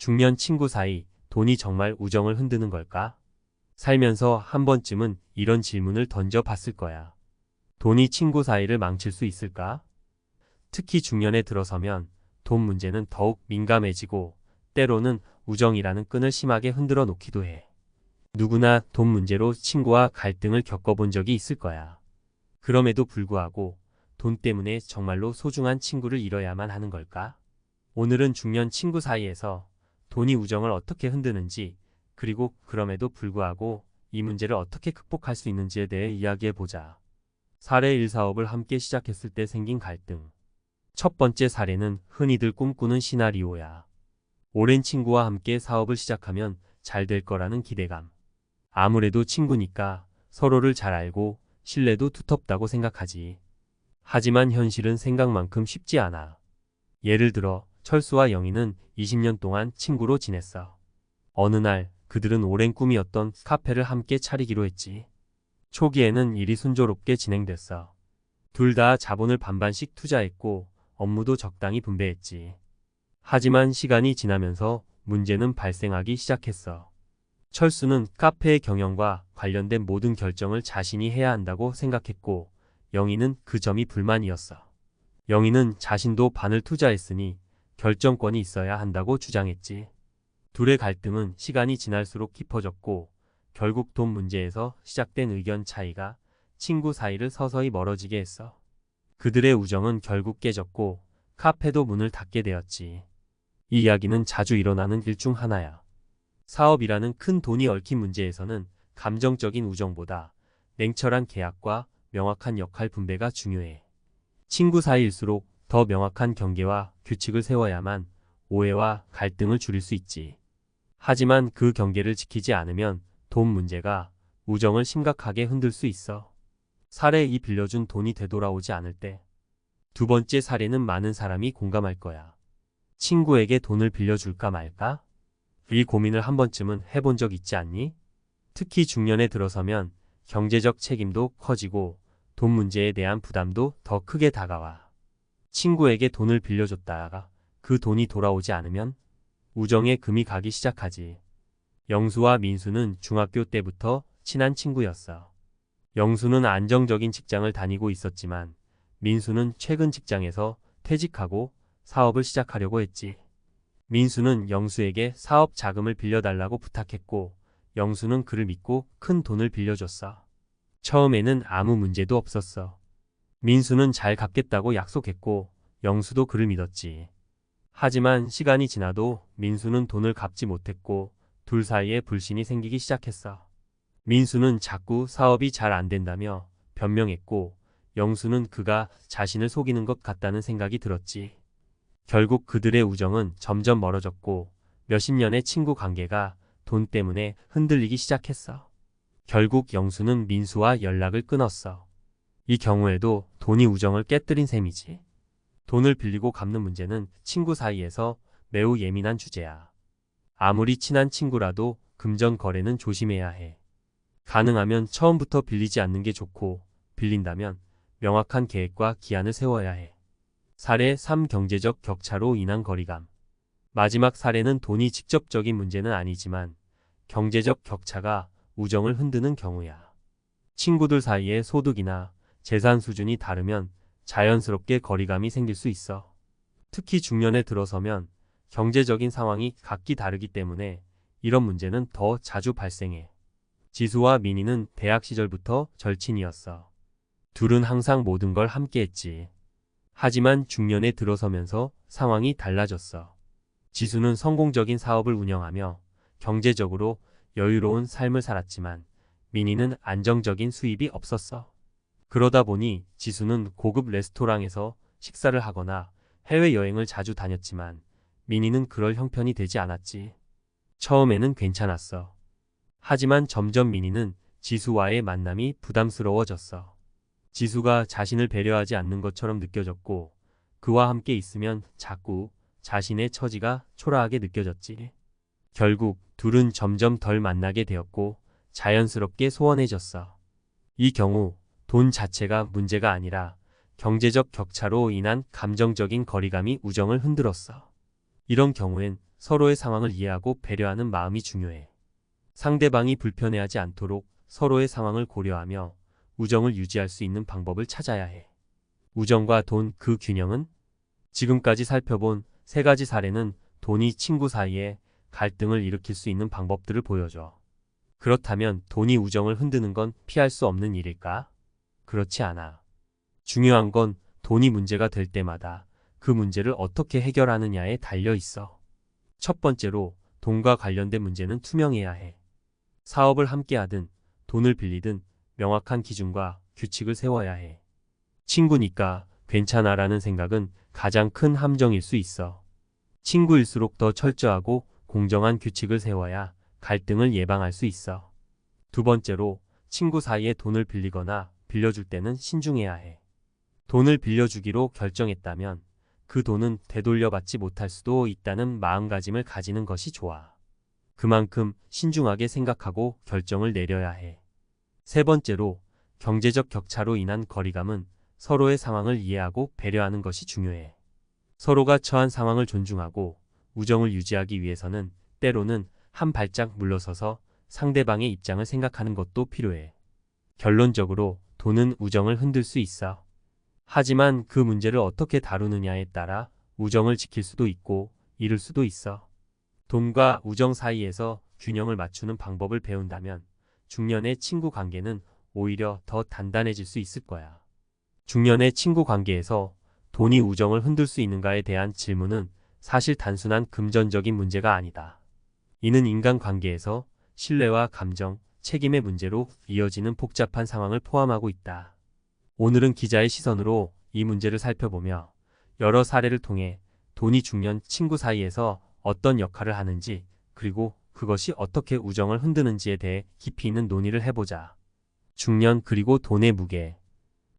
중년 친구 사이 돈이 정말 우정을 흔드는 걸까? 살면서 한 번쯤은 이런 질문을 던져봤을 거야. 돈이 친구 사이를 망칠 수 있을까? 특히 중년에 들어서면 돈 문제는 더욱 민감해지고 때로는 우정이라는 끈을 심하게 흔들어 놓기도 해. 누구나 돈 문제로 친구와 갈등을 겪어본 적이 있을 거야. 그럼에도 불구하고 돈 때문에 정말로 소중한 친구를 잃어야만 하는 걸까? 오늘은 중년 친구 사이에서 돈이 우정을 어떻게 흔드는지, 그리고 그럼에도 불구하고 이 문제를 어떻게 극복할 수 있는지에 대해 이야기해보자. 사례 1, 사업을 함께 시작했을 때 생긴 갈등. 첫 번째 사례는 흔히들 꿈꾸는 시나리오야. 오랜 친구와 함께 사업을 시작하면 잘 될 거라는 기대감. 아무래도 친구니까 서로를 잘 알고 신뢰도 두텁다고 생각하지. 하지만 현실은 생각만큼 쉽지 않아. 예를 들어 철수와 영희는 20년 동안 친구로 지냈어. 어느 날 그들은 오랜 꿈이었던 카페를 함께 차리기로 했지. 초기에는 일이 순조롭게 진행됐어. 둘 다 자본을 반반씩 투자했고 업무도 적당히 분배했지. 하지만 시간이 지나면서 문제는 발생하기 시작했어. 철수는 카페의 경영과 관련된 모든 결정을 자신이 해야 한다고 생각했고, 영희는 그 점이 불만이었어. 영희는 자신도 반을 투자했으니 결정권이 있어야 한다고 주장했지. 둘의 갈등은 시간이 지날수록 깊어졌고, 결국 돈 문제에서 시작된 의견 차이가 친구 사이를 서서히 멀어지게 했어. 그들의 우정은 결국 깨졌고 카페도 문을 닫게 되었지. 이 이야기는 자주 일어나는 일 중 하나야. 사업이라는 큰 돈이 얽힌 문제에서는 감정적인 우정보다 냉철한 계약과 명확한 역할 분배가 중요해. 친구 사이일수록 더 명확한 경계와 규칙을 세워야만 오해와 갈등을 줄일 수 있지. 하지만 그 경계를 지키지 않으면 돈 문제가 우정을 심각하게 흔들 수 있어. 사례 2, 빌려준 돈이 되돌아오지 않을 때. 두 번째 사례는 많은 사람이 공감할 거야. 친구에게 돈을 빌려줄까 말까? 이 고민을 한 번쯤은 해본 적 있지 않니? 특히 중년에 들어서면 경제적 책임도 커지고 돈 문제에 대한 부담도 더 크게 다가와. 친구에게 돈을 빌려줬다가 그 돈이 돌아오지 않으면 우정에 금이 가기 시작하지. 영수와 민수는 중학교 때부터 친한 친구였어. 영수는 안정적인 직장을 다니고 있었지만 민수는 최근 직장에서 퇴직하고 사업을 시작하려고 했지. 민수는 영수에게 사업 자금을 빌려달라고 부탁했고 영수는 그를 믿고 큰 돈을 빌려줬어. 처음에는 아무 문제도 없었어. 민수는 잘 갚겠다고 약속했고 영수도 그를 믿었지. 하지만 시간이 지나도 민수는 돈을 갚지 못했고 둘 사이에 불신이 생기기 시작했어. 민수는 자꾸 사업이 잘 안 된다며 변명했고 영수는 그가 자신을 속이는 것 같다는 생각이 들었지. 결국 그들의 우정은 점점 멀어졌고 몇십 년의 친구 관계가 돈 때문에 흔들리기 시작했어. 결국 영수는 민수와 연락을 끊었어. 이 경우에도 돈이 우정을 깨뜨린 셈이지. 돈을 빌리고 갚는 문제는 친구 사이에서 매우 예민한 주제야. 아무리 친한 친구라도 금전 거래는 조심해야 해. 가능하면 처음부터 빌리지 않는 게 좋고 빌린다면 명확한 계획과 기한을 세워야 해. 사례 3, 경제적 격차로 인한 거리감. 마지막 사례는 돈이 직접적인 문제는 아니지만 경제적 격차가 우정을 흔드는 경우야. 친구들 사이의 소득이나 재산 수준이 다르면 자연스럽게 거리감이 생길 수 있어. 특히 중년에 들어서면 경제적인 상황이 각기 다르기 때문에 이런 문제는 더 자주 발생해. 지수와 민희는 대학 시절부터 절친이었어. 둘은 항상 모든 걸 함께 했지. 하지만 중년에 들어서면서 상황이 달라졌어. 지수는 성공적인 사업을 운영하며 경제적으로 여유로운 삶을 살았지만 민희는 안정적인 수입이 없었어. 그러다 보니 지수는 고급 레스토랑에서 식사를 하거나 해외여행을 자주 다녔지만 민희는 그럴 형편이 되지 않았지. 처음에는 괜찮았어. 하지만 점점 민희는 지수와의 만남이 부담스러워졌어. 지수가 자신을 배려하지 않는 것처럼 느껴졌고 그와 함께 있으면 자꾸 자신의 처지가 초라하게 느껴졌지. 결국 둘은 점점 덜 만나게 되었고 자연스럽게 소원해졌어. 이 경우 돈 자체가 문제가 아니라 경제적 격차로 인한 감정적인 거리감이 우정을 흔들었어. 이런 경우엔 서로의 상황을 이해하고 배려하는 마음이 중요해. 상대방이 불편해하지 않도록 서로의 상황을 고려하며 우정을 유지할 수 있는 방법을 찾아야 해. 우정과 돈, 그 균형은? 지금까지 살펴본 세 가지 사례는 돈이 친구 사이에 갈등을 일으킬 수 있는 방법들을 보여줘. 그렇다면 돈이 우정을 흔드는 건 피할 수 없는 일일까? 그렇지 않아. 중요한 건 돈이 문제가 될 때마다 그 문제를 어떻게 해결하느냐에 달려 있어. 첫 번째로 돈과 관련된 문제는 투명해야 해. 사업을 함께 하든 돈을 빌리든 명확한 기준과 규칙을 세워야 해. 친구니까 괜찮아라는 생각은 가장 큰 함정일 수 있어. 친구일수록 더 철저하고 공정한 규칙을 세워야 갈등을 예방할 수 있어. 두 번째로 친구 사이에 돈을 빌리거나 빌려줄 때는 신중해야 해. 돈을 빌려주기로 결정했다면 그 돈은 되돌려받지 못할 수도 있다는 마음가짐을 가지는 것이 좋아. 그만큼 신중하게 생각하고 결정을 내려야 해. 세 번째로 경제적 격차로 인한 거리감은 서로의 상황을 이해하고 배려하는 것이 중요해. 서로가 처한 상황을 존중하고 우정을 유지하기 위해서는 때로는 한 발짝 물러서서 상대방의 입장을 생각하는 것도 필요해. 결론적으로 돈은 우정을 흔들 수 있어. 하지만 그 문제를 어떻게 다루느냐에 따라 우정을 지킬 수도 있고 잃을 수도 있어. 돈과 우정 사이에서 균형을 맞추는 방법을 배운다면 중년의 친구 관계는 오히려 더 단단해질 수 있을 거야. 중년의 친구 관계에서 돈이 우정을 흔들 수 있는가에 대한 질문은 사실 단순한 금전적인 문제가 아니다. 이는 인간관계에서 신뢰와 감정, 책임의 문제로 이어지는 복잡한 상황을 포함하고 있다. 오늘은 기자의 시선으로 이 문제를 살펴보며 여러 사례를 통해 돈이 중년 친구 사이에서 어떤 역할을 하는지, 그리고 그것이 어떻게 우정을 흔드는지에 대해 깊이 있는 논의를 해보자. 중년 그리고 돈의 무게.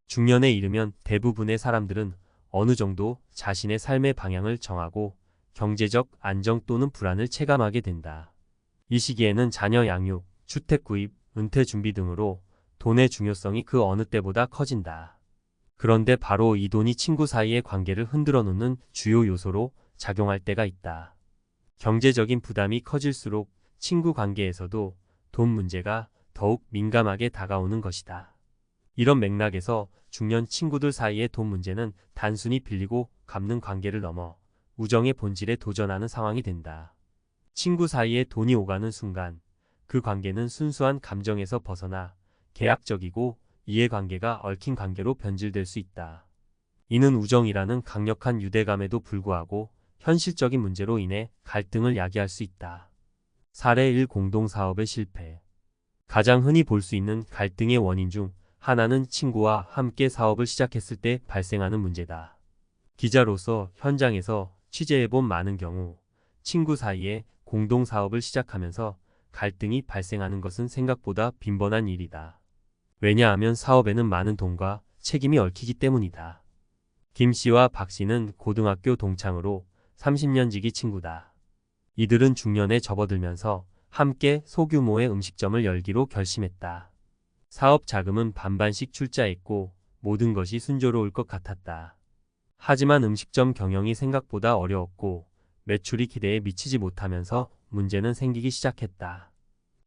중년에 이르면 대부분의 사람들은 어느 정도 자신의 삶의 방향을 정하고 경제적 안정 또는 불안을 체감하게 된다. 이 시기에는 자녀 양육, 주택 구입, 은퇴 준비 등으로 돈의 중요성이 그 어느 때보다 커진다. 그런데 바로 이 돈이 친구 사이의 관계를 흔들어 놓는 주요 요소로 작용할 때가 있다. 경제적인 부담이 커질수록 친구 관계에서도 돈 문제가 더욱 민감하게 다가오는 것이다. 이런 맥락에서 중년 친구들 사이의 돈 문제는 단순히 빌리고 갚는 관계를 넘어 우정의 본질에 도전하는 상황이 된다. 친구 사이에 돈이 오가는 순간 그 관계는 순수한 감정에서 벗어나 계약적이고 이해관계가 얽힌 관계로 변질될 수 있다. 이는 우정이라는 강력한 유대감에도 불구하고 현실적인 문제로 인해 갈등을 야기할 수 있다. 사례 1. 공동사업의 실패. 가장 흔히 볼 수 있는 갈등의 원인 중 하나는 친구와 함께 사업을 시작했을 때 발생하는 문제다. 기자로서 현장에서 취재해본 많은 경우 친구 사이에 공동사업을 시작하면서 갈등이 발생하는 것은 생각보다 빈번한 일이다. 왜냐하면 사업에는 많은 돈과 책임이 얽히기 때문이다. 김 씨와 박 씨는 고등학교 동창으로 30년 지기 친구다. 이들은 중년에 접어들면서 함께 소규모의 음식점을 열기로 결심했다. 사업 자금은 반반씩 출자했고 모든 것이 순조로울 것 같았다. 하지만 음식점 경영이 생각보다 어려웠고 매출이 기대에 미치지 못하면서 문제는 생기기 시작했다.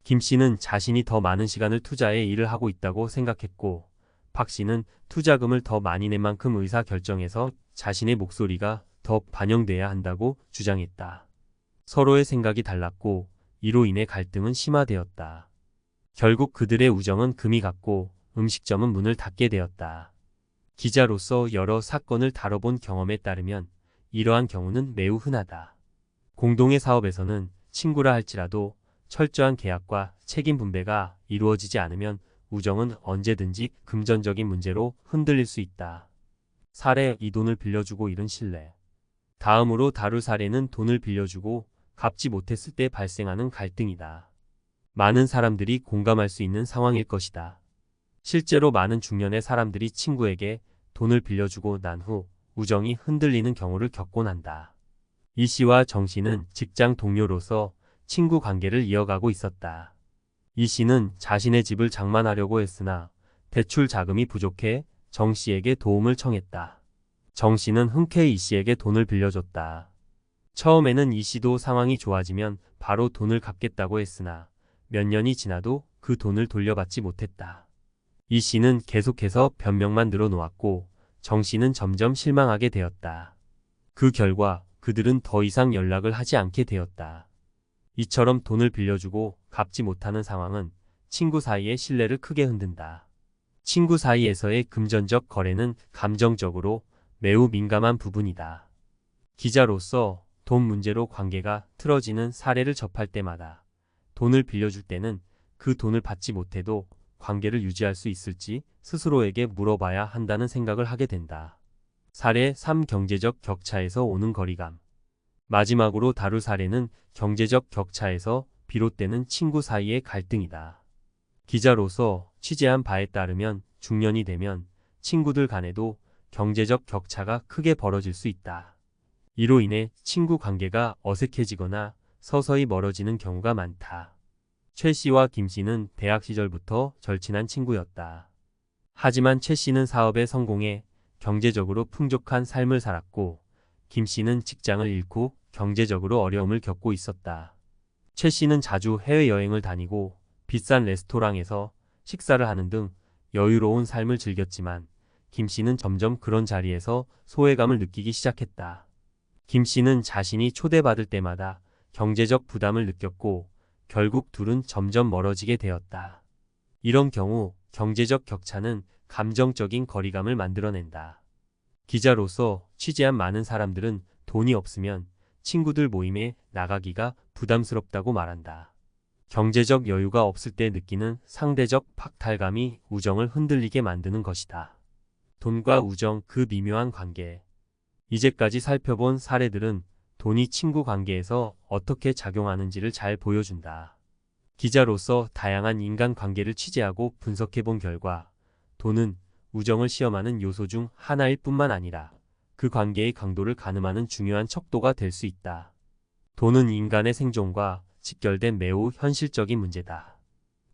김 씨는 자신이 더 많은 시간을 투자해 일을 하고 있다고 생각했고 박 씨는 투자금을 더 많이 낸 만큼 의사결정에서 자신의 목소리가 더 반영돼야 한다고 주장했다. 서로의 생각이 달랐고 이로 인해 갈등은 심화되었다. 결국 그들의 우정은 금이 갔고 음식점은 문을 닫게 되었다. 기자로서 여러 사건을 다뤄본 경험에 따르면 이러한 경우는 매우 흔하다. 공동의 사업에서는 친구라 할지라도 철저한 계약과 책임 분배가 이루어지지 않으면 우정은 언제든지 금전적인 문제로 흔들릴 수 있다. 사례 2. 돈을 빌려주고 잃은 신뢰. 다음으로 다룰 사례는 돈을 빌려주고 갚지 못했을 때 발생하는 갈등이다. 많은 사람들이 공감할 수 있는 상황일 것이다. 실제로 많은 중년의 사람들이 친구에게 돈을 빌려주고 난 후 우정이 흔들리는 경우를 겪곤 한다. 이 씨와 정 씨는 직장 동료로서 친구 관계를 이어가고 있었다. 이 씨는 자신의 집을 장만하려고 했으나 대출 자금이 부족해 정 씨에게 도움을 청했다. 정 씨는 흔쾌히 이 씨에게 돈을 빌려줬다. 처음에는 이 씨도 상황이 좋아지면 바로 돈을 갚겠다고 했으나 몇 년이 지나도 그 돈을 돌려받지 못했다. 이 씨는 계속해서 변명만 늘어놓았고 정 씨는 점점 실망하게 되었다. 그 결과 그들은 더 이상 연락을 하지 않게 되었다. 이처럼 돈을 빌려주고 갚지 못하는 상황은 친구 사이의 신뢰를 크게 흔든다. 친구 사이에서의 금전적 거래는 감정적으로 매우 민감한 부분이다. 기자로서 돈 문제로 관계가 틀어지는 사례를 접할 때마다 돈을 빌려줄 때는 그 돈을 받지 못해도 관계를 유지할 수 있을지 스스로에게 물어봐야 한다는 생각을 하게 된다. 사례 3. 경제적 격차에서 오는 거리감. 마지막으로 다룰 사례는 경제적 격차에서 비롯되는 친구 사이의 갈등이다. 기자로서 취재한 바에 따르면 중년이 되면 친구들 간에도 경제적 격차가 크게 벌어질 수 있다. 이로 인해 친구 관계가 어색해지거나 서서히 멀어지는 경우가 많다. 최 씨와 김 씨는 대학 시절부터 절친한 친구였다. 하지만 최 씨는 사업에 성공해 경제적으로 풍족한 삶을 살았고 김 씨는 직장을 잃고 경제적으로 어려움을 겪고 있었다. 최 씨는 자주 해외여행을 다니고 비싼 레스토랑에서 식사를 하는 등 여유로운 삶을 즐겼지만 김 씨는 점점 그런 자리에서 소외감을 느끼기 시작했다. 김 씨는 자신이 초대받을 때마다 경제적 부담을 느꼈고 결국 둘은 점점 멀어지게 되었다. 이런 경우 경제적 격차는 감정적인 거리감을 만들어낸다. 기자로서 취재한 많은 사람들은 돈이 없으면 친구들 모임에 나가기가 부담스럽다고 말한다. 경제적 여유가 없을 때 느끼는 상대적 박탈감이 우정을 흔들리게 만드는 것이다. 돈과 우정, 그 미묘한 관계. 이제까지 살펴본 사례들은 돈이 친구 관계에서 어떻게 작용하는지를 잘 보여준다. 기자로서 다양한 인간 관계를 취재하고 분석해 본 결과 돈은 우정을 시험하는 요소 중 하나일 뿐만 아니라 그 관계의 강도를 가늠하는 중요한 척도가 될 수 있다. 돈은 인간의 생존과 직결된 매우 현실적인 문제다.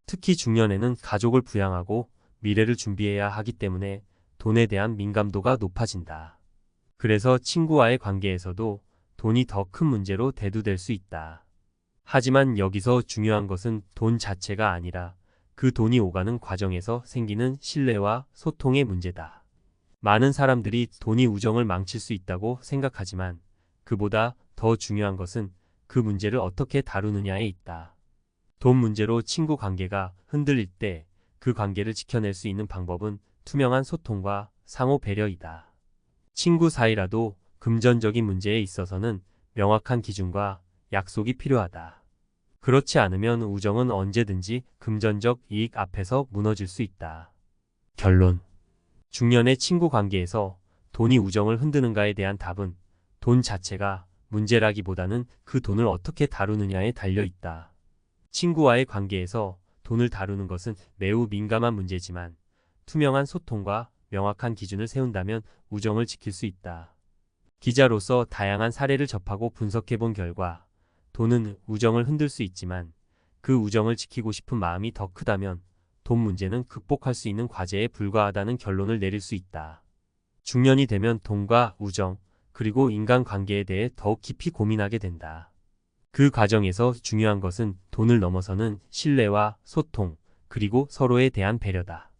특히 중년에는 가족을 부양하고 미래를 준비해야 하기 때문에 돈에 대한 민감도가 높아진다. 그래서 친구와의 관계에서도 돈이 더 큰 문제로 대두될 수 있다. 하지만 여기서 중요한 것은 돈 자체가 아니라 그 돈이 오가는 과정에서 생기는 신뢰와 소통의 문제다. 많은 사람들이 돈이 우정을 망칠 수 있다고 생각하지만 그보다 더 중요한 것은 그 문제를 어떻게 다루느냐에 있다. 돈 문제로 친구 관계가 흔들릴 때 그 관계를 지켜낼 수 있는 방법은 투명한 소통과 상호 배려이다. 친구 사이라도 금전적인 문제에 있어서는 명확한 기준과 약속이 필요하다. 그렇지 않으면 우정은 언제든지 금전적 이익 앞에서 무너질 수 있다. 결론. 중년의 친구 관계에서 돈이 우정을 흔드는가에 대한 답은 돈 자체가 문제라기보다는 그 돈을 어떻게 다루느냐에 달려 있다. 친구와의 관계에서 돈을 다루는 것은 매우 민감한 문제지만 투명한 소통과 명확한 기준을 세운다면 우정을 지킬 수 있다. 기자로서 다양한 사례를 접하고 분석해 본 결과 돈은 우정을 흔들 수 있지만 그 우정을 지키고 싶은 마음이 더 크다면 돈 문제는 극복할 수 있는 과제에 불과하다는 결론을 내릴 수 있다. 중년이 되면 돈과 우정, 그리고 인간관계에 대해 더욱 깊이 고민하게 된다. 그 과정에서 중요한 것은 돈을 넘어서는 신뢰와 소통, 그리고 서로에 대한 배려다.